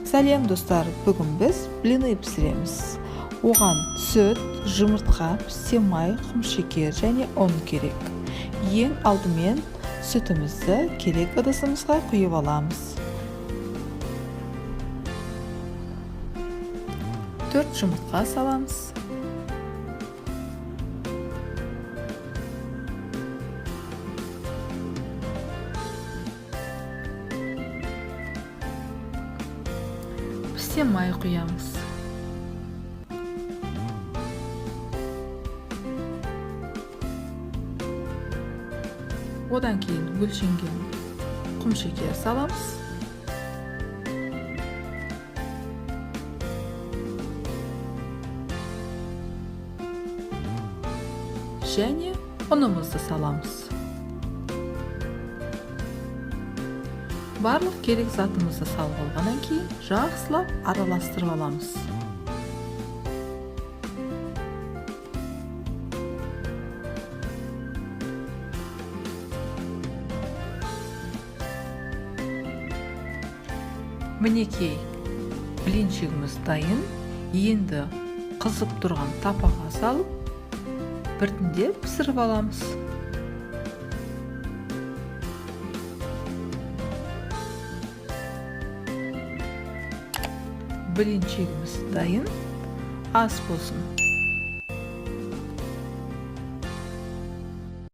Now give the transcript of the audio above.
Сәлем достар, бүгін біз блины пісіреміз. Оған сүт, жұмыртқа, пісте май, құмшекер және ұн керек. Ең алдымен сүтімізді керек ыдысымызға құйып аламыз. 4 жұмыртқа саламыз. Пісте май құямыз. Одан кейін өлшенген құмшекер саламыз. Және ұнымызды саламыз. Барлық керек затымызды салып алғаннан кейін жақсылап араластырып аламыз. Мінекей, блинчигіміз дайын. Енді қызып тұрған тапаға салып, біртіндеп пісіріп аламыз. Блинчигіміз дайын. Ас болсын.